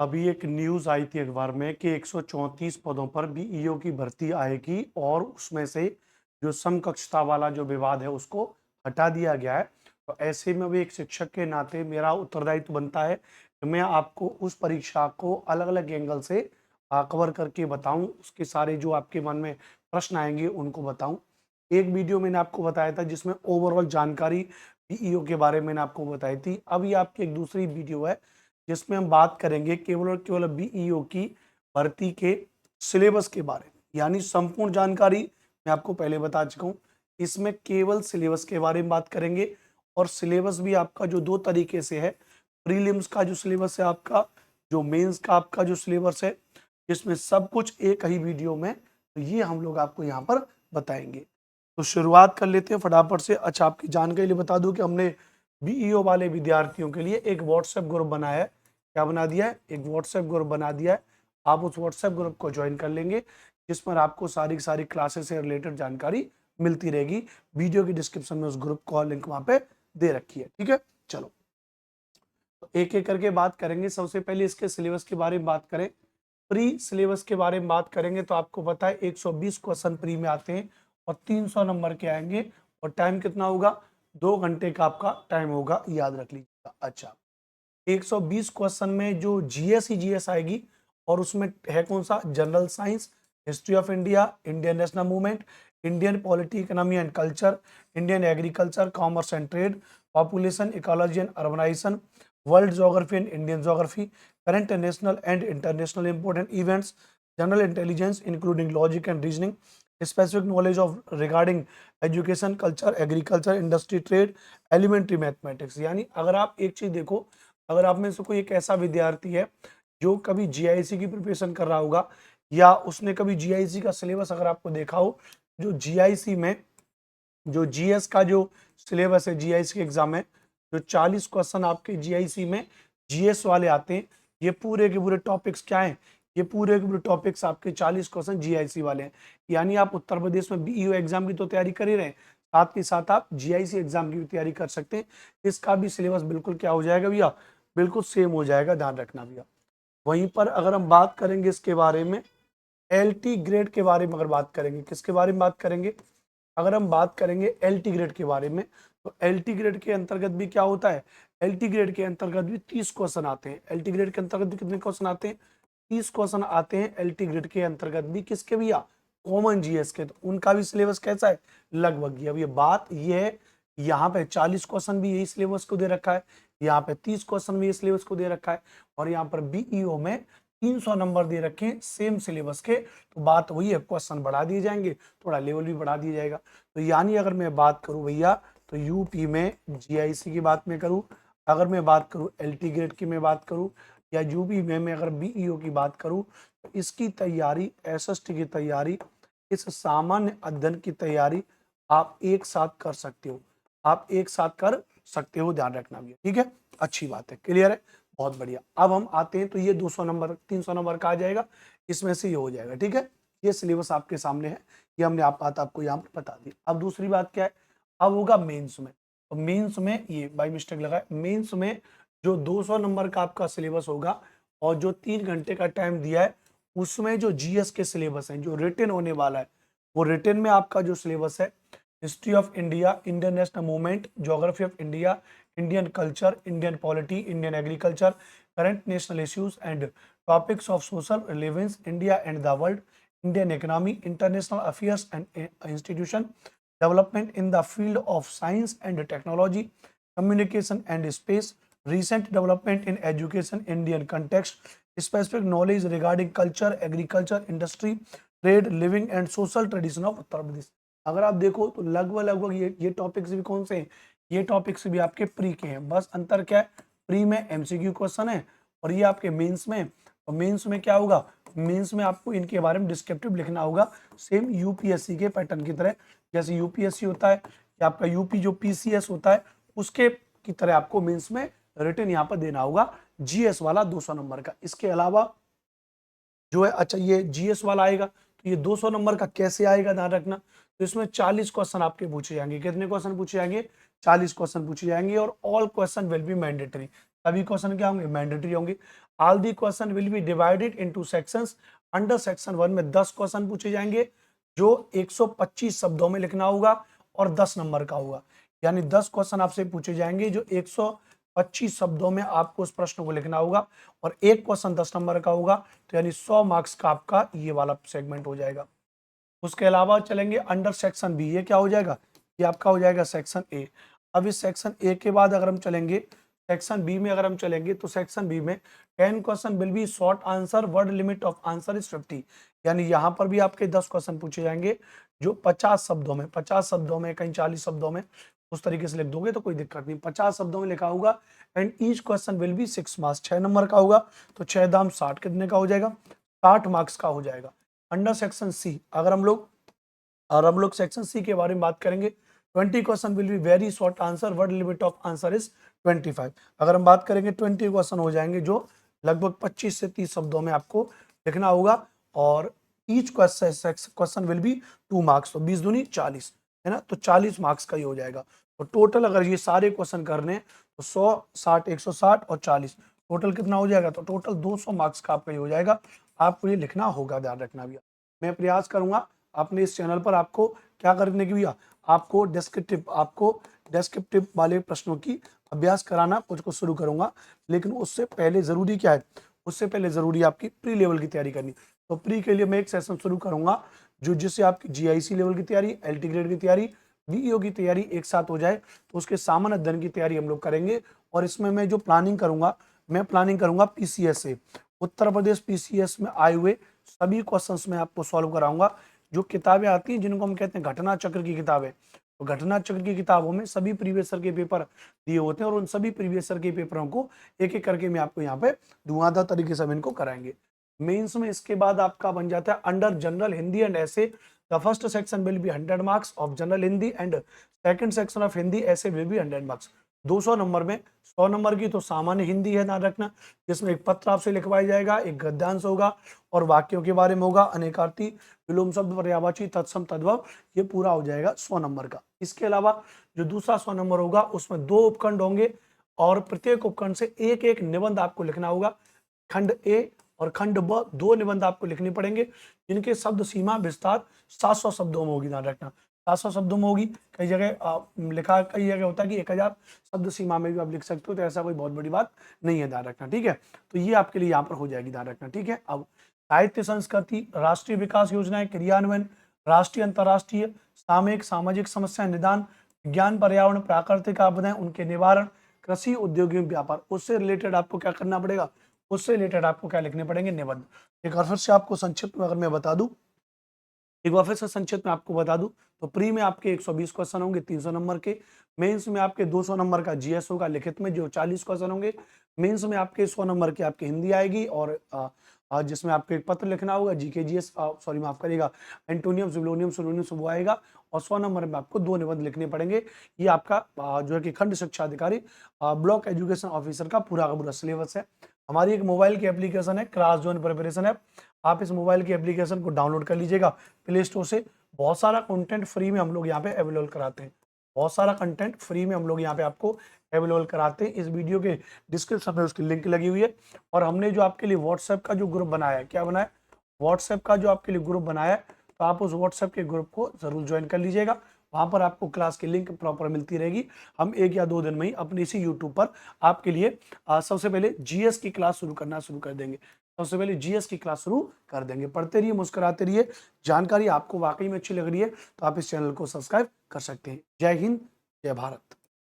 अभी एक न्यूज़ आई थी अखबार में कि 134 पदों पर बीईओ की भर्ती आएगी और उसमें से जो समकक्षता वाला जो विवाद है उसको हटा दिया गया है। तो ऐसे में भी एक शिक्षक के नाते मेरा उत्तरदायित्व बनता है कि मैं आपको उस परीक्षा को अलग-अलग एंगल से कवर करके बताऊं, उसके सारे जो आपके मन में प्रश्न आएंगे उनको बताऊं। एक वीडियो मैंने आपको बताया था जिसमें ओवरऑल जानकारी बीईओ के बारे में मैंने आपको बताई थी। अभी आपकी एक दूसरी वीडियो है जिसमें हम बात करेंगे केवल और केवल बीईओ की भर्ती के सिलेबस के बारे में, यानी संपूर्ण जानकारी मैं आपको पहले बता चुका हूं। इसमें केवल सिलेबस के बारे में बात करेंगे और सिलेबस भी आपका जो दो तरीके से है, प्रीलिम्स का जो सिलेबस है आपका, जो मेंस का आपका जो सिलेबस है, जिसमें सब कुछ एक ही वीडियो में, तो ये हम लोग आपको यहाँ पर बताएंगे। तो शुरुआत कर लेते हैं फटाफट से। अच्छा, आपकी जानकारी लिए बता दूं कि हमने बीईओ वाले विद्यार्थियों के लिए एक व्हाट्सएप ग्रुप बनाया है। क्या बना दिया है? एक व्हाट्सएप ग्रुप बना दिया है। आप उस व्हाट्सएप ग्रुप को ज्वाइन कर लेंगे जिस पर आपको सारी की सारी क्लासेस से रिलेटेड जानकारी मिलती रहेगी। वीडियो की डिस्क्रिप्शन में उस ग्रुप का लिंक वहां पे दे रखी है। ठीक है, चलो तो एक एक करके बात करेंगे। सबसे पहले इसके सिलेबस के बारे में बात करें। प्री सिलेबस के बारे में बात करेंगे तो आपको पता है 120 क्वेश्चन प्री में आते हैं और 300 नंबर के आएंगे और टाइम कितना होगा? 2 घंटे का आपका टाइम होगा, याद रख लीजिएगा। अच्छा, 120 क्वेश्चन में जो जीएस ही जीएस आएगी और उसमें है कौन सा? General science, history of India, Indian national movement, Indian polity, economy and culture, Indian agriculture, commerce and trade, population, ecology and urbanisation, world geography and Indian geography, current national and international important events, general intelligence including logic and reasoning, specific knowledge of regarding education, culture, agriculture, industry, trade, elementary mathematics. यानी अगर आप एक चीज देखो, अगर आप में से कोई एक ऐसा विद्यार्थी है जो कभी जीआईसी की प्रिपरेशन कर रहा होगा या उसने कभी जीआईसी का सिलेबस अगर आपको देखा हो, जो जीआईसी में जो जीएस का जो सिलेबस है, जीआईसी के एग्जाम में जो 40 क्वेश्चन आपके जीआईसी में जीएस वाले आते हैं, ये पूरे के पूरे टॉपिक्स क्या हैं? ये पूरे के पूरे टॉपिक्स आपके 40 क्वेश्चन जीआईसी वाले हैं। यानी आप उत्तर प्रदेश में बीईओ एग्जाम की तो तैयारी कर ही रहे हैं, साथ के साथ आप जीआईसी एग्जाम की भी तैयारी कर सकते हैं। इसका भी सिलेबस बिल्कुल क्या हो जाएगा भैया? बिल्कुल सेम हो जाएगा, ध्यान रखना भैया। वहीं पर अगर हम बात करेंगे इसके बारे में, एलटी ग्रेड के बारे में अगर बात करेंगे, किसके बारे में बात करेंगे? अगर हम बात करेंगे एलटी ग्रेड के बारे में, तो एलटी ग्रेड के अंतर्गत भी क्या होता है? एलटी ग्रेड के अंतर्गत भी 30 क्वेश्चन आते हैं। एलटी ग्रेड के अंतर्गत भी कितने क्वेश्चन आते हैं? 30 क्वेश्चन आते हैं एलटी ग्रेड के अंतर्गत भी। किसके भैया? कॉमन जीएस के। तो उनका भी सिलेबस कैसा है? लगभग। अब ये बात ये है, यहाँ पे 40 क्वेश्चन भी यही सिलेबस को दे रखा है, यहाँ पे 30 क्वेश्चन भी इस सिलेबस को दे रखा है और यहाँ पर बीईओ में 300 नंबर दे रखे हैं सेम सिलेबस के। तो बात वही है, क्वेश्चन बढ़ा दिए जाएंगे, थोड़ा लेवल भी बढ़ा दिया जाएगा। तो यानी अगर मैं बात करूं भैया, तो यूपी में जीआईसी की बात मैं करूं, अगर मैं बात करूं एलटी ग्रेड की मैं बात करूं, या यूपी में मैं अगर बीईओ की बात करूं, तो इसकी तैयारी, एसएसटी की तैयारी, इस सामान्य अध्ययन की तैयारी आप एक साथ कर सकते हो। आप एक साथ कर सकते हो, ध्यान रखना भी। ठीक है, अच्छी बात है, क्लियर है, बहुत बढ़िया। अब हम आते हैं, तो ये 200 नंबर 300 नंबर का आ जाएगा, इसमें से ये हो जाएगा। ठीक है, ये सिलेबस आपके सामने है, ये हमने आप बात आपको यहाँ पर बता दी। अब दूसरी बात क्या है? अब होगा मेंस में। तो मेंस में ये बाय मिस्टेक लगा है, मेंस में जो 200 नंबर का आपका सिलेबस होगा और जो 3 घंटे का टाइम दिया है, उसमें जो जीएस के सिलेबस हैं, जो रिटन होने वाला है, वो रिटन में आपका जो सिलेबस है, history of India, Indian national movement, geography of India, Indian culture, Indian polity, Indian agriculture, current national issues and topics of social relevance, India and the world, Indian economy, international affairs and institution, development in the field of science and technology, communication and space, recent development in education, Indian context, specific knowledge regarding culture, agriculture, industry, trade, living and social tradition of Uttar Pradesh. अगर आप देखो तो लगभग लगभग ये topics भी कौन से हैं? ये टॉपिक्स भी आपके प्री के हैं। बस अंतर क्या है? प्री में एमसीक्यू क्वेश्चन है और ये आपके मेंस में। और मेंस में क्या होगा? मेंस में आपको इनके बारे में डिस्क्रिप्टिव लिखना होगा, सेम यूपीएससी के पैटर्न की तरह। जैसे यूपीएससी होता है या आपका यूपी जो पीसीएस होता है, उसके की तरह आपको मेंस में रिटन यहाँ पर देना होगा, जीएस वाला 200 नंबर का। इसके अलावा जो है, अच्छा ये जीएस वाला आएगा, तो ये 200 नंबर का कैसे आएगा, ध्यान रखना। तो इसमें 40 क्वेश्चन आपके पूछे जाएंगे। कितने क्वेश्चन पूछे जाएंगे? 40 क्वेश्चन पूछे जाएंगे और all question will be mandatory. सभी क्वेश्चन क्या होंगे? मैंडेटरी होंगे। All the question will be divided into sections. Under section 1 में 10 क्वेश्चन पूछे जाएंगे जो 125 शब्दों में लिखना होगा और 10 नंबर का होगा। यानी 10 क्वेश्चन आपसे पूछे जाएंगे जो 125 शब्दों में आपको उस प्रश्न को लिखना होगा और एक क्वेश्चन 10 नंबर का होगा। तो यानी 100 मार्क्स का आपका ये वाला सेगमेंट हो जाएगा। उसके अलावा चलेंगे अंडर सेक्शन बी। ये क्या हो जाएगा? ये आपका हो जाएगा सेक्शन ए। अब इस सेक्शन ए के बाद अगर हम चलेंगे सेक्शन बी में, अगर हम चलेंगे तो सेक्शन बी में 10 question will be short answer, word limit of answer is 50। यानी यहाँ पर भी आपके 10 क्वेश्चन पूछे जाएंगे जो 50 शब्दों में, 50 शब्दों में, कहीं 40 शब्दों में, उस तरीके से लिख दोगे तो कोई दिक्कत नहीं। 50 शब्दों में लिखा होगा and each question will be 6 marks, 6 number का होगा। तो 6 दाम 60 कितने का हो जाएगा? 60 मार्क्स का हो जाएगा। अंडर सेक्शन सी अगर हम लोग सेक्शन सी के बारे में बात करेंगे, 20 question will be very short answer, word limit of answer is 25। अगर हम बात करेंगे 20 क्वेश्चन हो जाएंगे जो लगभग 25 से 30 शब्दों में आपको लिखना होगा और each question will be 2 marks. तो 20 दूनी 40 है ना, तो 40 मार्क्स का ही हो जाएगा। तो टोटल अगर ये सारे क्वेश्चन करने तो 100, 60, 160 और 40 टोटल कितना हो जाएगा? तो टोटल 200 मार्क्स का आपका ये हो जाएगा। आपको ये लिखना होगा, ध्यान रखना भैया। मैं प्रयास करूंगा अपने इस चैनल पर आपको क्या करने की भैया, आपको डेस्क्रिप्टिव वाले प्रश्नों की अभ्यास कराना कुछ को शुरू करूंगा। लेकिन उससे पहले जरूरी क्या है? उससे पहले जरूरी आपकी प्री लेवल की तैयारी करनी। तो प्री के लिए मैं एक सेशन शुरू करूंगा जो जिससे आपकी जीआईसी लेवल की तैयारी, एलटी ग्रेड की तैयारी, बीईओ की तैयारी एक साथ हो जाए। तो उसके सामान्य अध्ययन की तैयारी हम लोग करेंगे और इसमें मैं जो प्लानिंग करूंगा पीसीएस से, उत्तर प्रदेश पीसीएस में आए हुए सभी क्वेश्चंस में आपको सॉल्व कराऊंगा। जो किताबें आती हैं जिनको हम कहते हैं घटना चक्र की किताबें, तो घटना चक्र की किताबों में सभी प्रीवियस ईयर के पेपर दिए होते हैं और उन सभी प्रीवियस ईयर के पेपरों को एक एक करके मैं आपको यहाँ पे धुआंधार तरीके से हम इनको कराएंगे। मेंस में इसके बाद आपका बन जाता है अंडर जनरल हिंदी एंड ऐसे, the first section will be 100 marks of general Hindi and second section of Hindi ऐसे विल बी 100 मार्क्स। 200 नंबर में 100 नंबर की तो सामान्य हिंदी है, ध्यान रखना, जिसमें एक पत्र आपसे लिखवाया जाएगा, एक गद्यांश होगा और वाक्यों के बारे में होगा, अनेकार्थी, विलोम शब्द, पर्यायवाची, तत्सम, तद्भव, ये पूरा हो जाएगा 100 नंबर का। इसके अलावा जो दूसरा 100 नंबर होगा उसमें 2 उपखंड होंगे और प्रत्येक उपखंड से एक एक निबंध आपको लिखना होगा। खंड ए और खंड ब 2 निबंध आपको लिखने पड़ेंगे जिनके शब्द सीमा विस्तार 700 शब्दों में होगी, ध्यान रखना 700 शब्दों में होगी। कई जगह लिखा, कई जगह होता है कि 1000 शब्द सीमा में भी आप लिख सकते हो, तो ऐसा कोई बहुत बड़ी बात नहीं है, ध्यान रखना, ठीक है। तो ये आपके लिए यहाँ पर हो जाएगी, ध्यान रखना, ठीक है। अब साहित्य संस्कृति, राष्ट्रीय विकास योजनाएं, क्रियान्वयन, राष्ट्रीय अंतर्राष्ट्रीय सामयिक सामाजिक समस्या निदान, विज्ञान पर्यावरण प्राकृतिक आपदाएं उनके निवारण, कृषि उद्योगिक व्यापार, उससे रिलेटेड आपको क्या करना पड़ेगा? उससे रिलेटेड आपको क्या लिखने पड़ेंगे? निबंध। एक बार फिर से आपको संक्षिप्त में अगर मैं बता दूं, एक बार फिर से संक्षिप्त में आपको बता दूं तो प्री में आपके 120 क्वेश्चन होंगे 300 नंबर के, मेंस में आपके 200 नंबर का जीएस होगा, लिखित में जो 40 क्वेश्चन होंगे, मेंस में आपके 100 नंबर की आपकी हिंदी आएगी और जिसमें आपको एक पत्र लिखना होगा, जीके जीएस, सॉरी माफ करिएगा, एंटोनियम सिलोनियम सिनोनियम वो आएगा और 100 नंबर में आपको 2 निबंध लिखने पड़ेंगे। ये आपका जो है कि खंड शिक्षा अधिकारी ब्लॉक एजुकेशन ऑफिसर का पूरा सिलेबस है। हमारी एक मोबाइल की एप्लीकेशन है क्लास जोन प्रिपरेशन ऐप, आप इस मोबाइल की एप्लीकेशन को डाउनलोड कर लीजिएगा प्ले स्टोर से। बहुत सारा कंटेंट फ्री में हम लोग यहाँ पे अवेलेबल कराते हैं, बहुत सारा कंटेंट फ्री में हम लोग यहाँ पे आपको अवेलेबल कराते हैं। इस वीडियो के डिस्क्रिप्शन में उसकी लिंक लगी हुई है और हमने जो आपके लिए व्हाट्सएप का जो ग्रुप बनाया है, क्या बनाया? व्हाट्सएप का जो आपके लिए ग्रुप बनाया है, तो आप उस व्हाट्सएप के ग्रुप को जरूर ज्वाइन कर लीजिएगा। वहां पर आपको क्लास की लिंक प्रॉपर मिलती रहेगी। हम 1 या 2 दिन में ही अपने इसी यूट्यूब पर आपके लिए सबसे पहले जीएस की क्लास शुरू कर देंगे। सबसे पहले जीएस की क्लास शुरू कर देंगे। पढ़ते रहिए, मुस्कुराते रहिए। जानकारी आपको वाकई में अच्छी लग रही है तो आप इस चैनल को सब्सक्राइब कर सकते हैं। जय हिंद, जय भारत।